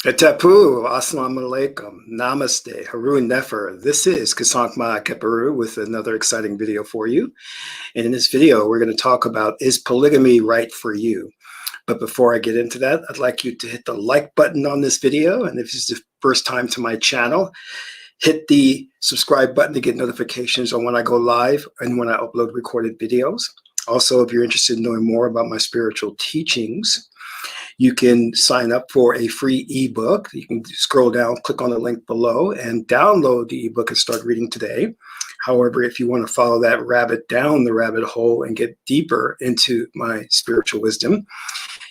Het-Heru, Assalamu alaikum, Namaste, Haru Nefer. This is Qesankh Maat with another exciting video for you. And in this video, we're going to talk about, is polygamy right for you? But before I get into that, I'd like you to hit the like button on this video. And if this is the first time to my channel, hit the subscribe button to get notifications on when I go live and when I upload recorded videos. Also, if you're interested in knowing more about my spiritual teachings, you can sign up for a free ebook. You can scroll down, click on the link below, and download the ebook and start reading today. However, if you want to follow that rabbit down the rabbit hole and get deeper into my spiritual wisdom,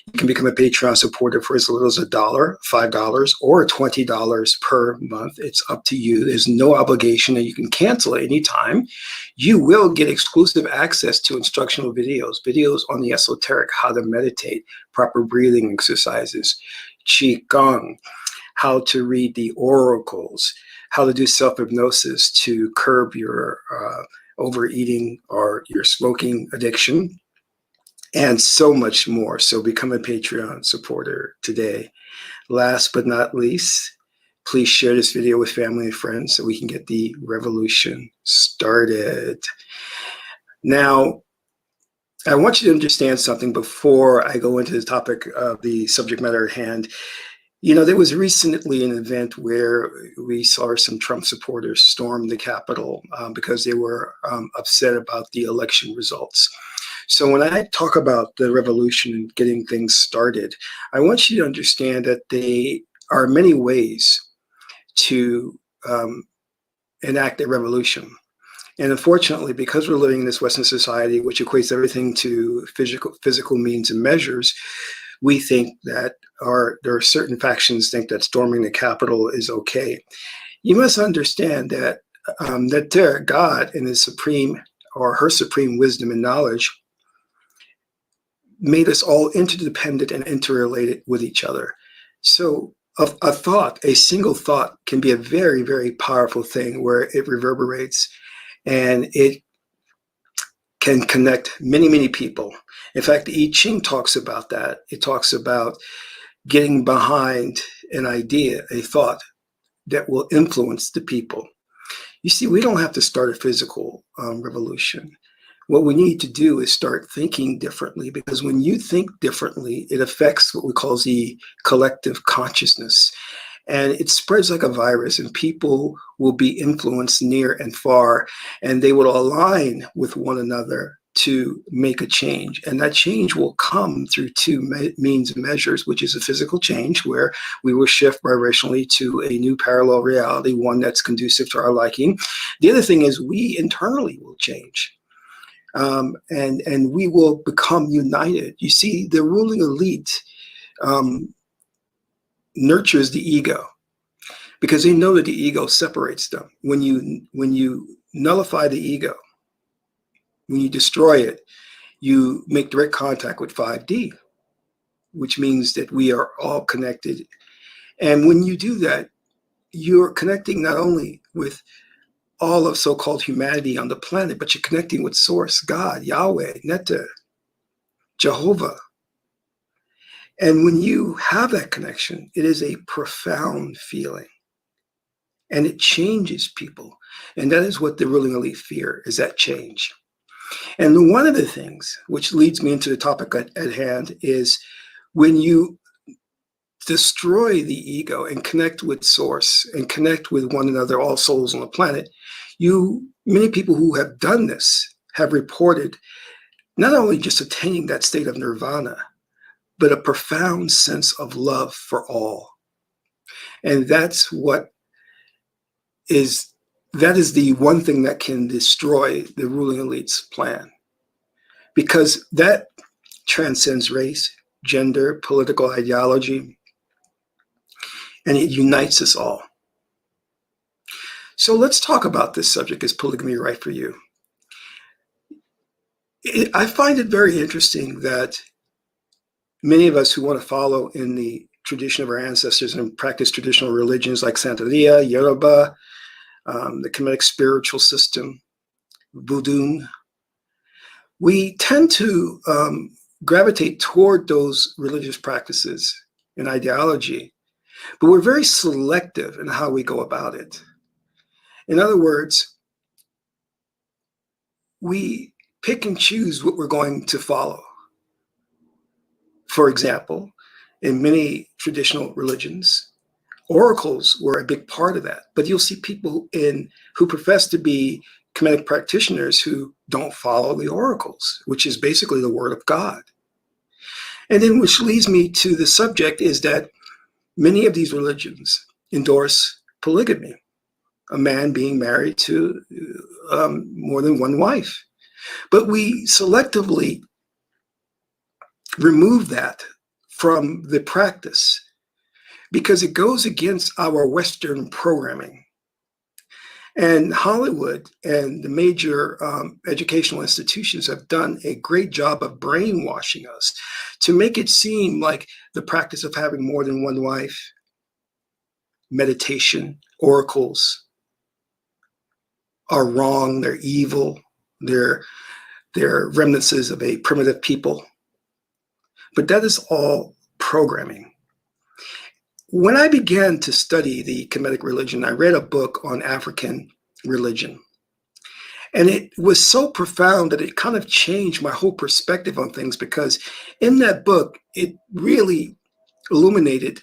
you can become a Patreon supporter for as little as $1, $5, or $20 per month. It's up to you. There's no obligation, and you can cancel at any time. You will get exclusive access to instructional videos on the esoteric, how to meditate, proper breathing exercises, Qigong, how to read the oracles, how to do self-hypnosis to curb your overeating or your smoking addiction, and so much more. So become a Patreon supporter today. Last but not least, please share this video with family and friends so we can get the revolution started. Now, I want you to understand something before I go into the topic of the subject matter at hand. You know, there was recently an event where we saw some Trump supporters storm the Capitol because they were upset about the election results. So when I talk about the revolution and getting things started, I want you to understand that there are many ways to enact a revolution. And unfortunately, because we're living in this Western society, which equates everything to physical means and measures, we think that there are certain factions think that storming the Capitol is okay. You must understand that that God in his supreme or her supreme wisdom and knowledge made us all interdependent and interrelated with each other. So a single thought can be a very, very powerful thing where it reverberates and it can connect many, many people. In fact, the I-ching talks about that. It talks about getting behind an idea, a thought that will influence the people. You see, we don't have to start a physical revolution. What we need to do is start thinking differently, because when you think differently, it affects what we call the collective consciousness. And it spreads like a virus, and people will be influenced near and far, and they will align with one another to make a change. And that change will come through two means and measures, which is a physical change where we will shift vibrationally to a new parallel reality, one that's conducive to our liking. The other thing is we internally will change. And we will become united. You see, the ruling elite nurtures the ego because they know that the ego separates them. When you nullify the ego, when you destroy it, you make direct contact with 5D, which means that we are all connected. And when you do that, you're connecting not only with all of so-called humanity on the planet, but you're connecting with Source, God, Yahweh, Netta, Jehovah. And when you have that connection, it is a profound feeling. And it changes people. And that is what the ruling elite fear, is that change. And one of the things, which leads me into the topic at hand, is when you destroy the ego and connect with Source and connect with one another, all souls on the planet, many people who have done this have reported not only just attaining that state of nirvana, but a profound sense of love for all. And that is the one thing that can destroy the ruling elite's plan, because that transcends race, gender, political ideology, and it unites us all. So let's talk about this subject. Is polygamy right for you? I find it very interesting that many of us who want to follow in the tradition of our ancestors and practice traditional religions like Santeria, Yoruba, the Kemetic spiritual system, Voodoo, we tend to gravitate toward those religious practices and ideology but we're very selective in how we go about it. In other words, we pick and choose what we're going to follow. For example, in many traditional religions, oracles were a big part of that. But you'll see people who profess to be Kemetic practitioners who don't follow the oracles, which is basically the word of God. And then which leads me to the subject is that many of these religions endorse polygamy, a man being married to more than one wife. But we selectively remove that from the practice because it goes against our Western programming. And Hollywood and the major educational institutions have done a great job of brainwashing us to make it seem like the practice of having more than one wife, meditation, oracles are wrong, they're evil, they're remnants of a primitive people. But that is all programming. When I began to study the Kemetic religion, I read a book on African religion. And it was so profound that it kind of changed my whole perspective on things, because in that book, it really illuminated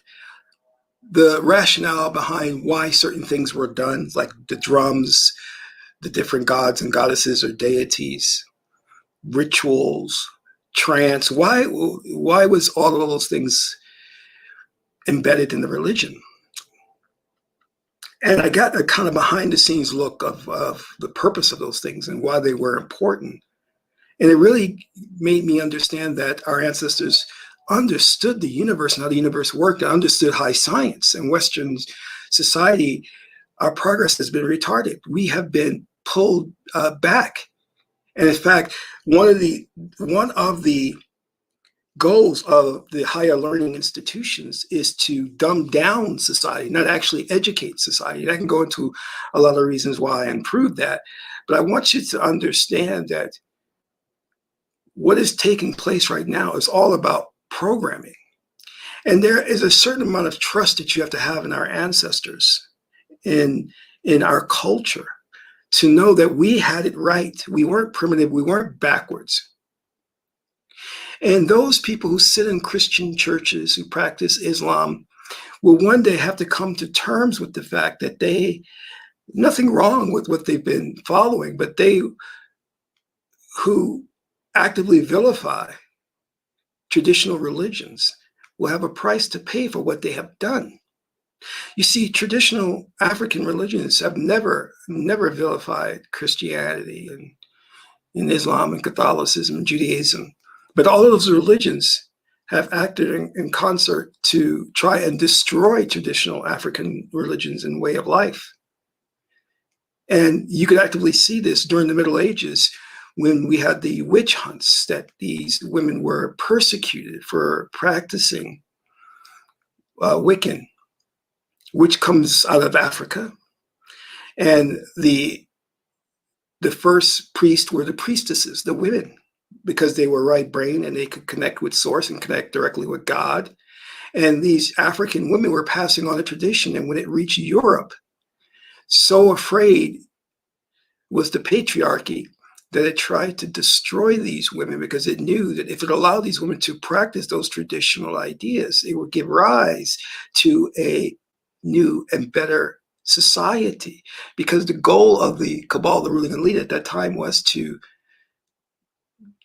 the rationale behind why certain things were done, like the drums, the different gods and goddesses or deities, rituals, trance. Why was all of those things embedded in the religion? And I got a kind of behind the scenes look of the purpose of those things and why they were important. And it really made me understand that our ancestors understood the universe and how the universe worked, and understood high science. In Western society, our progress has been retarded. We have been pulled back. And in fact, one of the goals of the higher learning institutions is to dumb down society, not actually educate society. And I can go into a lot of reasons why I improved that. But I want you to understand that what is taking place right now is all about programming. And there is a certain amount of trust that you have to have in our ancestors, in our culture, to know that we had it right. We weren't primitive. We weren't backwards. And those people who sit in Christian churches, who practice Islam, will one day have to come to terms with the fact that nothing wrong with what they've been following, but they who actively vilify traditional religions will have a price to pay for what they have done. You see, traditional African religions have never vilified Christianity and Islam and Catholicism and Judaism. But all of those religions have acted in concert to try and destroy traditional African religions and way of life. And you could actively see this during the Middle Ages, when we had the witch hunts, that these women were persecuted for practicing Wiccan, which comes out of Africa. And the first priests were the priestesses, the women, because they were right brain and they could connect with source and connect directly with God. And these African women were passing on a tradition. And when it reached Europe, so afraid was the patriarchy that it tried to destroy these women, because it knew that if it allowed these women to practice those traditional ideas, it would give rise to a new and better society. Because the goal of the cabal, the ruling elite at that time, was to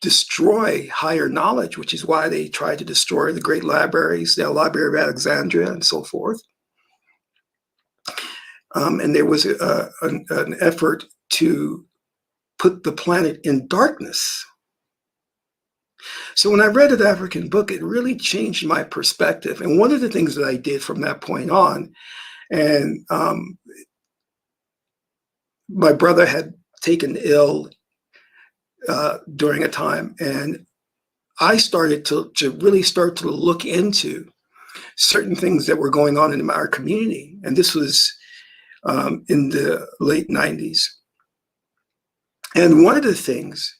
destroy higher knowledge, which is why they tried to destroy the great libraries, the Library of Alexandria and so forth. And there was an effort to put the planet in darkness. So when I read that African book, it really changed my perspective. And one of the things that I did from that point on, and my brother had taken ill during a time, and I started to really start to look into certain things that were going on in our community. And this was in the late 90s. And one of the things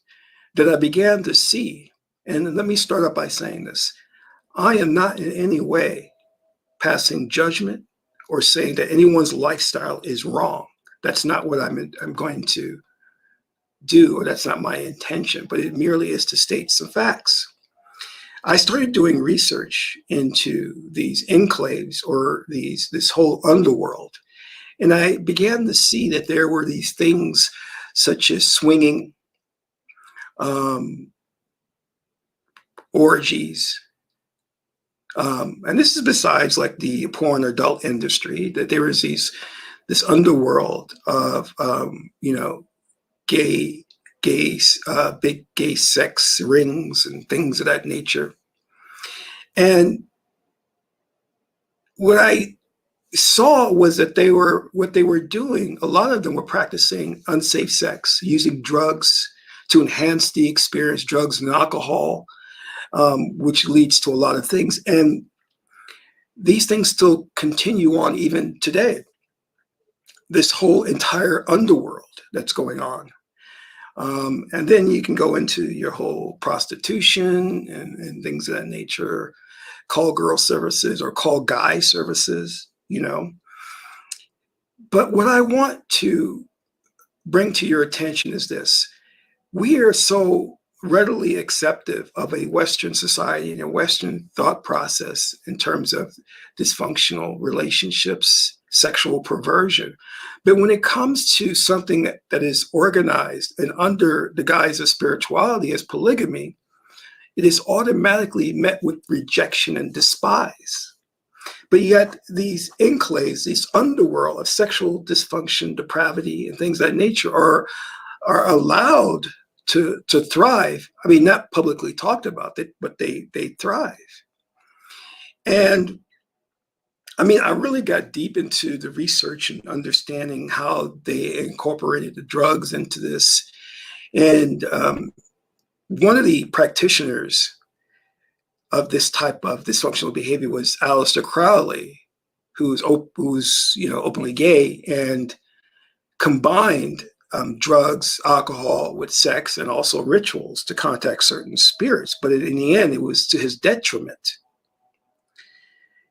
that I began to see, and let me start out by saying this, I am not in any way passing judgment or saying that anyone's lifestyle is wrong. That's not what I'm going to do, or that's not my intention, but it merely is to state some facts. I started doing research into these enclaves, or this whole underworld, and I began to see that there were these things such as swinging, orgies, and this is besides like the porn adult industry, that there was this underworld of gay, big gay sex rings and things of that nature. And what I saw was that what they were doing, a lot of them were practicing unsafe sex, using drugs to enhance the experience, drugs and alcohol, which leads to a lot of things. And these things still continue on even today. This whole entire underworld that's going on. And then you can go into your whole prostitution and things of that nature, call girl services or call guy services, But what I want to bring to your attention is this. We are so readily acceptive of a Western society and a Western thought process in terms of dysfunctional relationships, sexual perversion. But when it comes to something that is organized and under the guise of spirituality as polygamy, it is automatically met with rejection and despise. But yet these enclaves, this underworld of sexual dysfunction, depravity, and things of that nature are allowed to thrive. I mean, not publicly talked about, but they thrive. And I mean, I really got deep into the research and understanding how they incorporated the drugs into this. And one of the practitioners of this type of dysfunctional behavior was Aleister Crowley, who's openly gay, and combined drugs, alcohol with sex, and also rituals to contact certain spirits. But in the end, it was to his detriment.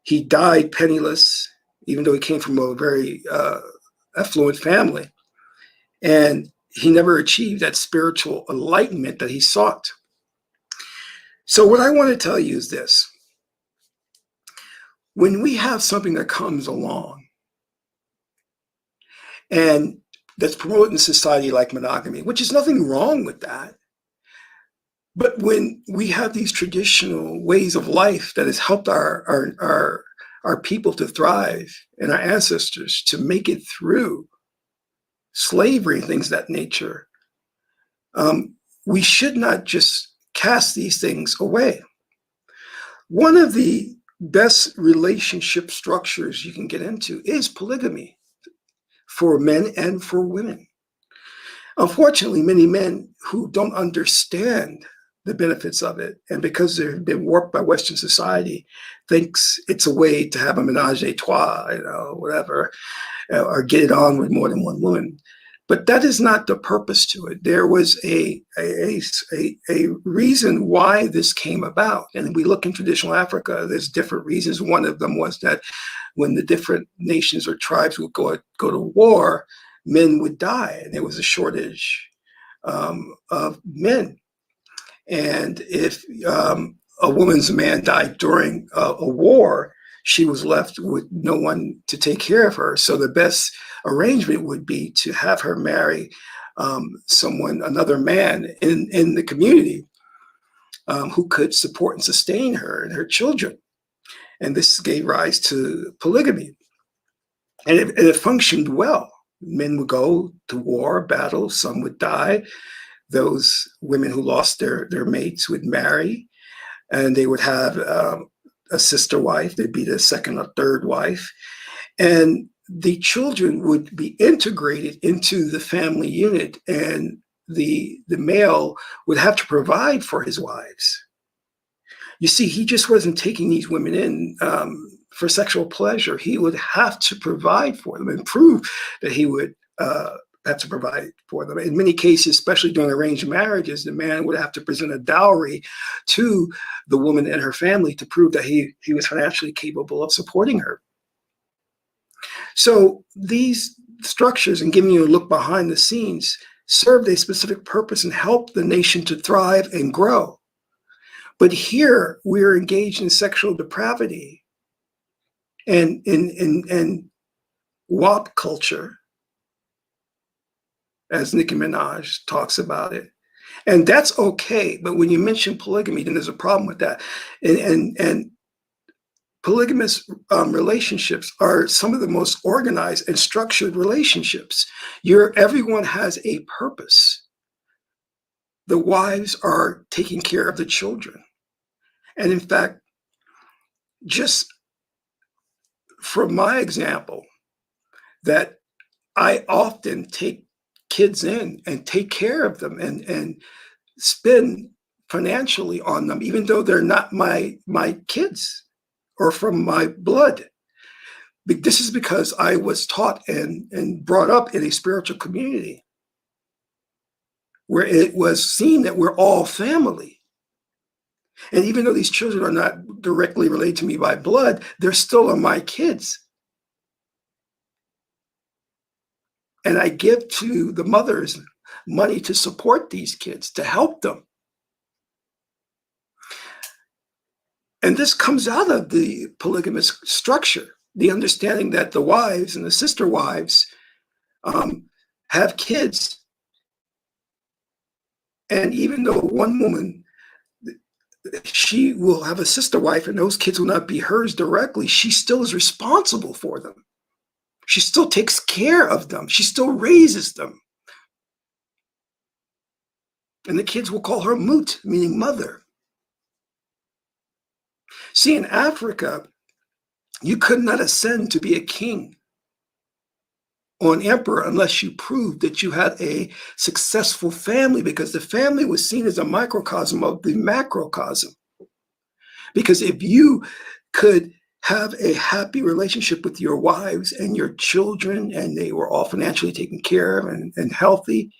He died penniless, even though he came from a very affluent family. And he never achieved that spiritual enlightenment that he sought. So what I want to tell you is this. When we have something that comes along and that's promoted in society like monogamy, which is nothing wrong with that. But when we have these traditional ways of life that has helped our people to thrive and our ancestors to make it through slavery and things of that nature, we should not just cast these things away. One of the best relationship structures you can get into is polygamy, for men and for women. Unfortunately, many men who don't understand the benefits of it, and because they've been warped by Western society, thinks it's a way to have a menage a trois, whatever, or get it on with more than one woman. But that is not the purpose to it. There was a reason why this came about. And we look in traditional Africa, there's different reasons. One of them was that when the different nations or tribes would go to war, men would die, and there was a shortage of men. And if a woman's man died during a war, she was left with no one to take care of her. So the best arrangement would be to have her marry another man in the community who could support and sustain her and her children. And this gave rise to polygamy. And it functioned well. Men would go to war, battle, some would die. Those women who lost their mates would marry, and they would have a sister wife. They'd be the second or third wife. And the children would be integrated into the family unit, and the male would have to provide for his wives. You see, he just wasn't taking these women in for sexual pleasure. He would have to provide for them and prove that he would have to provide for them. In many cases, especially during arranged marriages, the man would have to present a dowry to the woman and her family to prove that he was financially capable of supporting her. So these structures, and giving you a look behind the scenes, served a specific purpose and helped the nation to thrive and grow. But here we're engaged in sexual depravity and in WAP culture, as Nicki Minaj talks about it. And that's okay. But when you mention polygamy, then there's a problem with that. And polygamous relationships are some of the most organized and structured relationships. Everyone has a purpose. The wives are taking care of the children. And in fact, just from my example, that I often take kids in and take care of them and spend financially on them, even though they're not my kids or from my blood. This is because I was taught and brought up in a spiritual community where it was seen that we're all family. And even though these children are not directly related to me by blood, they're still my kids. And I give to the mothers money to support these kids, to help them. And this comes out of the polygamous structure, the understanding that the wives and the sister wives have kids. And even though one woman, she will have a sister wife and those kids will not be hers directly, she still is responsible for them. She still takes care of them. She still raises them. And the kids will call her Moot, meaning mother. See, in Africa, you could not ascend to be a king or an emperor unless you proved that you had a successful family, because the family was seen as a microcosm of the macrocosm. Because if you could have a happy relationship with your wives and your children, and they were all financially taken care of and healthy,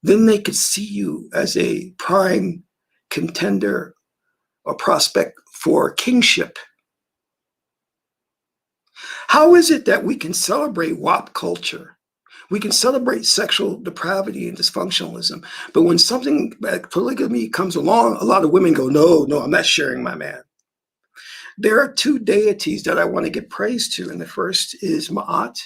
then they could see you as a prime contender or prospect for kingship. How is it that we can celebrate WAP culture? We can celebrate sexual depravity and dysfunctionalism, but when something like polygamy comes along, a lot of women go, no, I'm not sharing my man. There are two deities that I want to give praise to, and the first is Maat.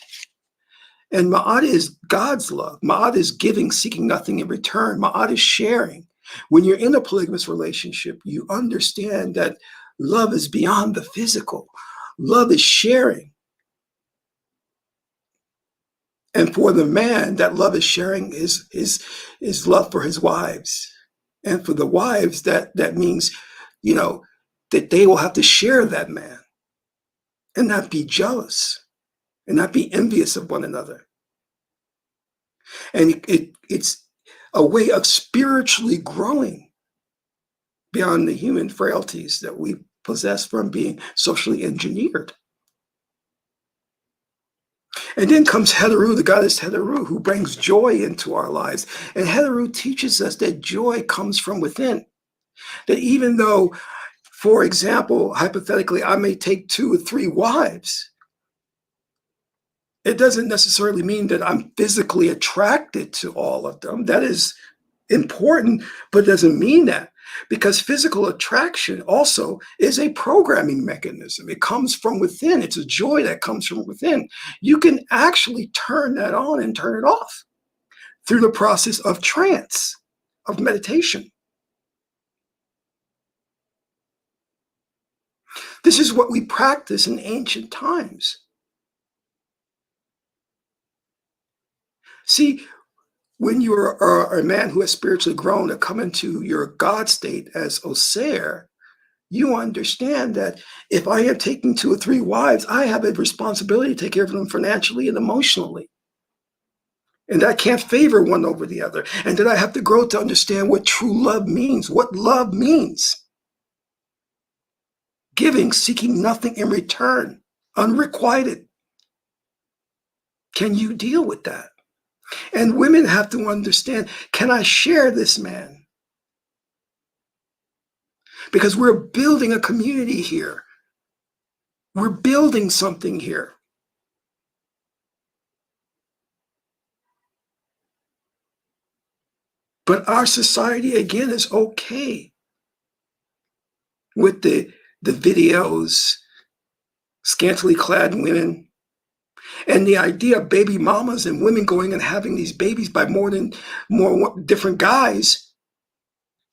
And Maat is God's love. Maat is giving, seeking nothing in return. Maat is sharing. When you're in a polygamous relationship, you understand that love is beyond the physical. Love is sharing. And for the man, that love is sharing is love for his wives. And for the wives, that means, that they will have to share that man and not be jealous and not be envious of one another. And it's a way of spiritually growing beyond the human frailties that we possess from being socially engineered. And then comes Het-Heru, the goddess Het-Heru, who brings joy into our lives. And Het-Heru teaches us that joy comes from within. That even though, for example, hypothetically, I may take 2 or 3 wives, it doesn't necessarily mean that I'm physically attracted to all of them. That is important, but it doesn't mean that. Because physical attraction also is a programming mechanism. It comes from within. It's a joy that comes from within. You can actually turn that on and turn it off through the process of trance, of meditation. This is what we practice in ancient times. See, when you are a man who has spiritually grown to come into your God state as Oser, you understand that if I am taking 2 or 3 wives, I have a responsibility to take care of them financially and emotionally. And I can't favor one over the other. And then I have to grow to understand what true love means, what love means. Giving, seeking nothing in return, unrequited. Can you deal with that? And women have to understand, can I share this man? Because we're building a community here. We're building something here. But our society, again, is okay with the videos, scantily clad women, and the idea of baby mamas and women going and having these babies by more different guys,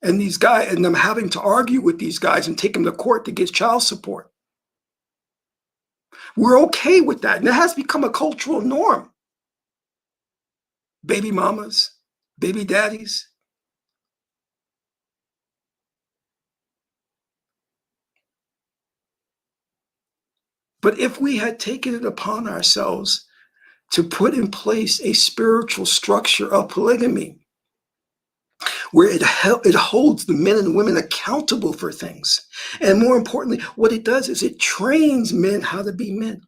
and these guys and them having to argue with these guys and take them to court to get child support. We're okay with that, and it has become a cultural norm. Baby mamas, baby daddies. But if we had taken it upon ourselves to put in place a spiritual structure of polygamy, where it holds the men and women accountable for things. And more importantly, what it does is it trains men how to be men.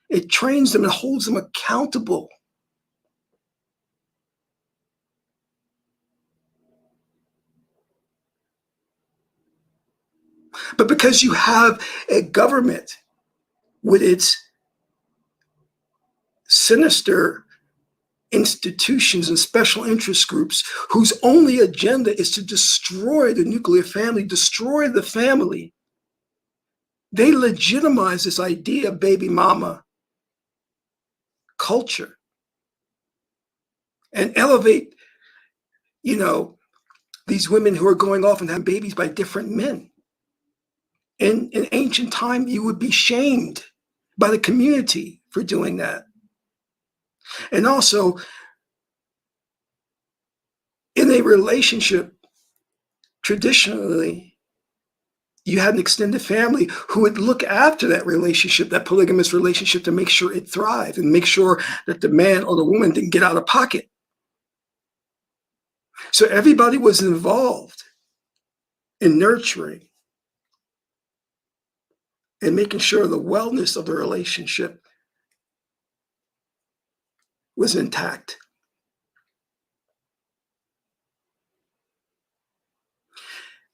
It trains them and holds them accountable. But because you have a government with its sinister institutions and special interest groups whose only agenda is to destroy the nuclear family, destroy the family, they legitimize this idea of baby mama culture and elevate, these women who are going off and have babies by different men. In ancient time, you would be shamed by the community for doing that. And also, in a relationship, traditionally, you had an extended family who would look after that relationship, that polygamous relationship, to make sure it thrived and make sure that the man or the woman didn't get out of pocket. So everybody was involved in nurturing and making sure the wellness of the relationship was intact.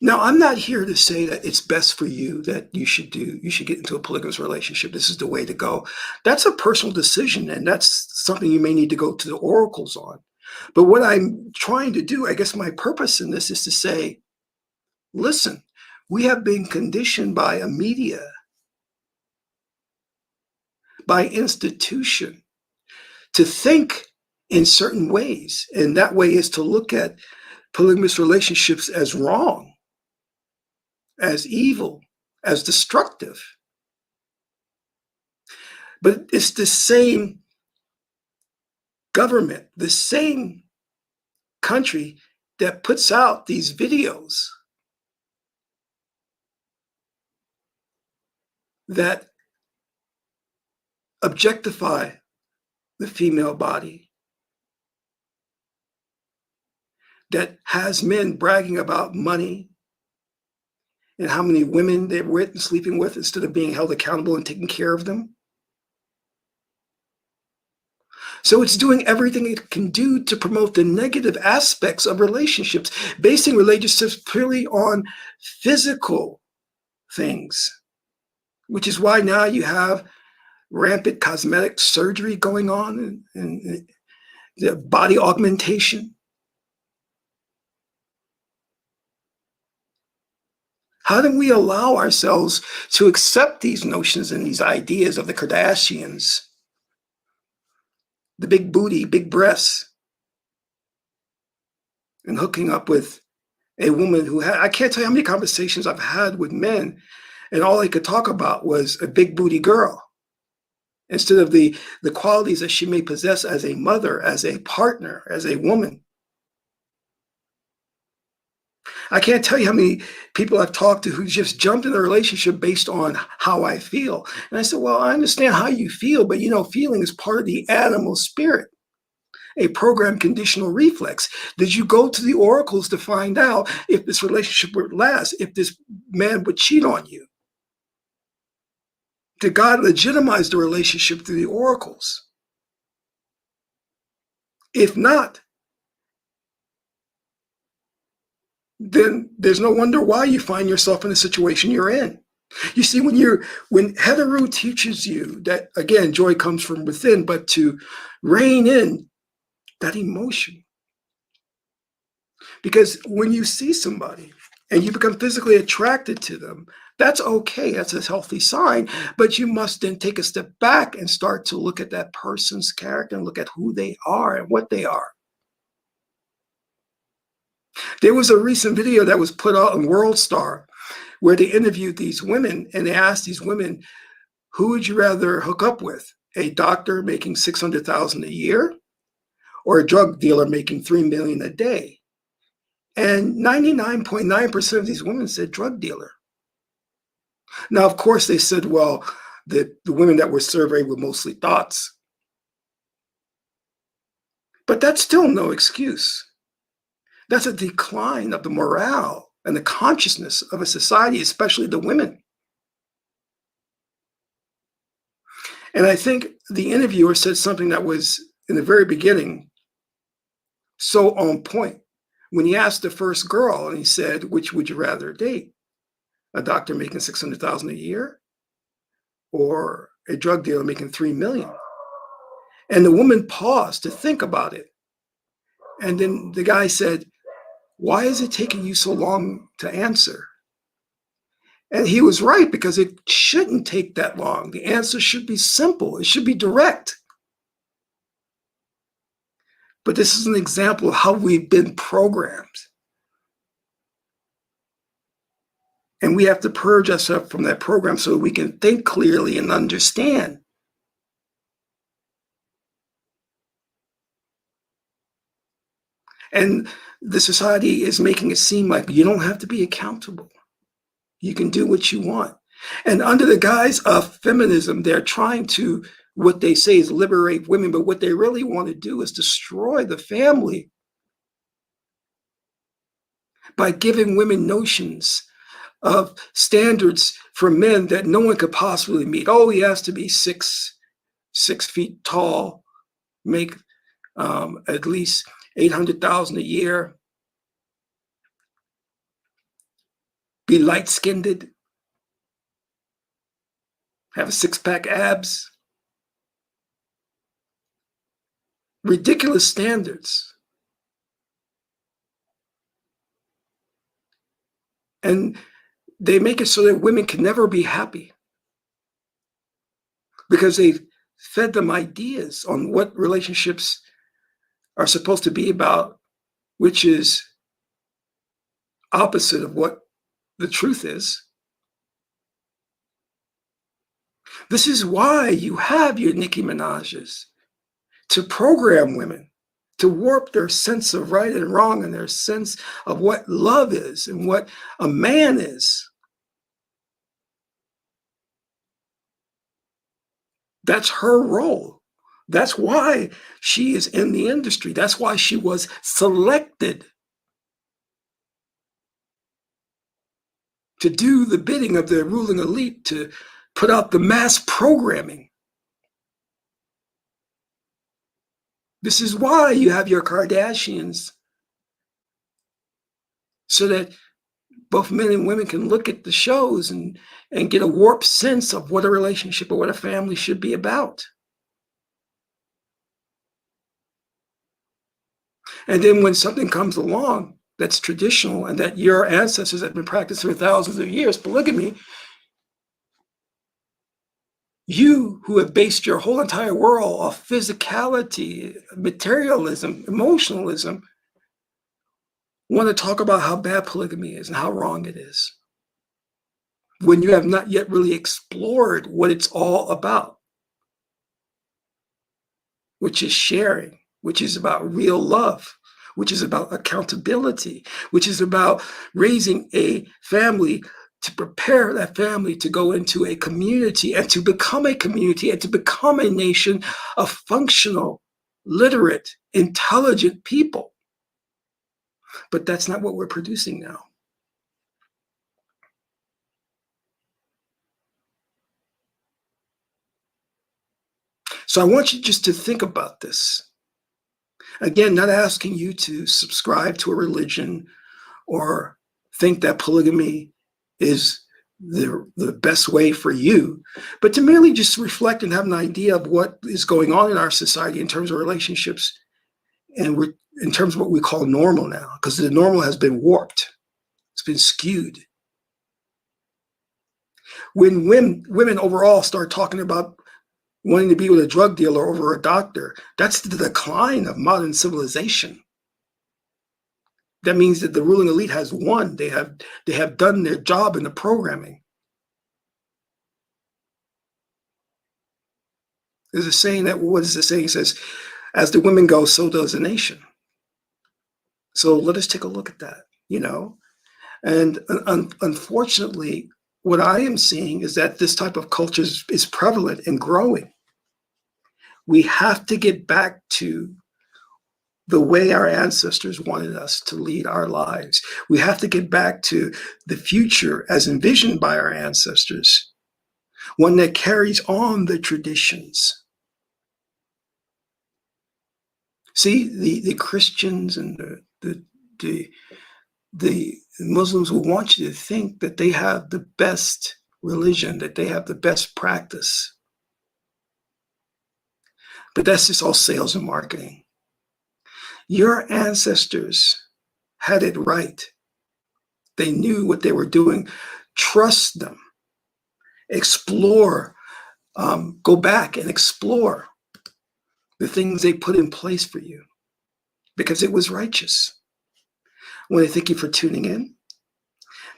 Now, I'm not here to say that it's best for you, that you should get into a polygamous relationship. This is the way to go. That's a personal decision, and that's something you may need to go to the oracles on. But what I'm trying to do, I guess my purpose in this is to say, listen, we have been conditioned by a media, by institution, to think in certain ways. And that way is to look at polygamous relationships as wrong, as evil, as destructive. But it's the same government, the same country that puts out these videos that objectify the female body, that has men bragging about money and how many women they're with and sleeping with instead of being held accountable and taking care of them. So it's doing everything it can do to promote the negative aspects of relationships, basing relationships purely on physical things, which is why now you have rampant cosmetic surgery going on and the body augmentation. How do we allow ourselves to accept these notions and these ideas of the Kardashians, the big booty, big breasts, and hooking up with a woman who I can't tell you how many conversations I've had with men, and all they could talk about was a big booty girl, instead of the qualities that she may possess as a mother, as a partner, as a woman. I can't tell you how many people I've talked to who just jumped in a relationship based on how I feel. And I said, well, I understand how you feel, but feeling is part of the animal spirit, a programmed conditional reflex. Did you go to the oracles to find out if this relationship would last, if this man would cheat on you? Did God legitimize the relationship through the oracles? If not, then there's no wonder why you find yourself in the situation you're in. You see, when Het-Heru teaches you that, again, joy comes from within, but to rein in that emotion. Because when you see somebody and you become physically attracted to them, that's okay. That's a healthy sign. But you must then take a step back and start to look at that person's character and look at who they are and what they are. There was a recent video that was put out on World Star where they interviewed these women and they asked these women, who would you rather hook up with? A doctor making $600,000 a year or a drug dealer making $3 million a day? And 99.9% of these women said drug dealer. Now, of course, they said, well, the women that were surveyed were mostly thoughts. But that's still no excuse. That's a decline of the morale and the consciousness of a society, especially the women. And I think the interviewer said something that was, in the very beginning, so on point. When he asked the first girl and he said, which would you rather date? A doctor making $600,000 a year or a drug dealer making $3 million? And the woman paused to think about it. And then the guy said, why is it taking you so long to answer? And he was right, because it shouldn't take that long. The answer should be simple. It should be direct. But this is an example of how we've been programmed. And we have to purge ourselves from that program so we can think clearly and understand. And the society is making it seem like you don't have to be accountable. You can do what you want. And under the guise of feminism, they're trying to, what they say is liberate women, but what they really want to do is destroy the family by giving women notions of standards for men that no one could possibly meet. Oh, he has to be 6 feet tall, make at least $800,000 a year, be light-skinned, have a six-pack abs. Ridiculous standards. And they make it so that women can never be happy because they've fed them ideas on what relationships are supposed to be about, which is opposite of what the truth is. This is why you have your Nicki Minaj's, to program women, to warp their sense of right and wrong and their sense of what love is and what a man is. That's her role. That's why she is in the industry. That's why she was selected to do the bidding of the ruling elite, to put out the mass programming. This is why you have your Kardashians, so that both men and women can look at the shows and get a warped sense of what a relationship or what a family should be about. And then when something comes along that's traditional and that your ancestors have been practicing for thousands of years, polygamy, you who have based your whole entire world off physicality, materialism, emotionalism, want to talk about how bad polygamy is and how wrong it is, when you have not yet really explored what it's all about, which is sharing, which is about real love, which is about accountability, which is about raising a family to prepare that family to go into a community and to become a community and to become a nation of functional, literate, intelligent people. But that's not what we're producing now. So I want you just to think about this. Again, not asking you to subscribe to a religion or think that polygamy is the best way for you, but to merely just reflect and have an idea of what is going on in our society in terms of relationships, and in terms of what we call normal now, because the normal has been warped. It's been skewed. When women overall start talking about wanting to be with a drug dealer over a doctor, that's the decline of modern civilization. That means that the ruling elite has won. They have done their job in the programming. There's a saying that, what is the saying? It says, as the women go, so does the nation. So let us take a look at that, you know? And unfortunately, what I am seeing is that this type of culture is prevalent and growing. We have to get back to the way our ancestors wanted us to lead our lives. We have to get back to the future as envisioned by our ancestors, one that carries on the traditions. See, the Christians and the Muslims will want you to think that they have the best religion, that they have the best practice. But that's just all sales and marketing. Your ancestors had it right. They knew what they were doing. Trust them. Explore. Go back and explore the things they put in place for you, because it was righteous. I want to thank you for tuning in.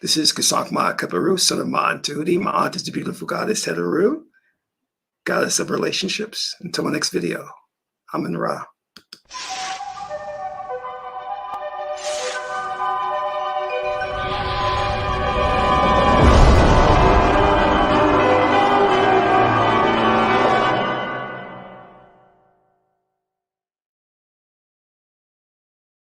This is Qesankh Maat, son of Maat. Maat is the beautiful goddess Het-Heru, goddess of relationships. Until my next video, Amun Ra.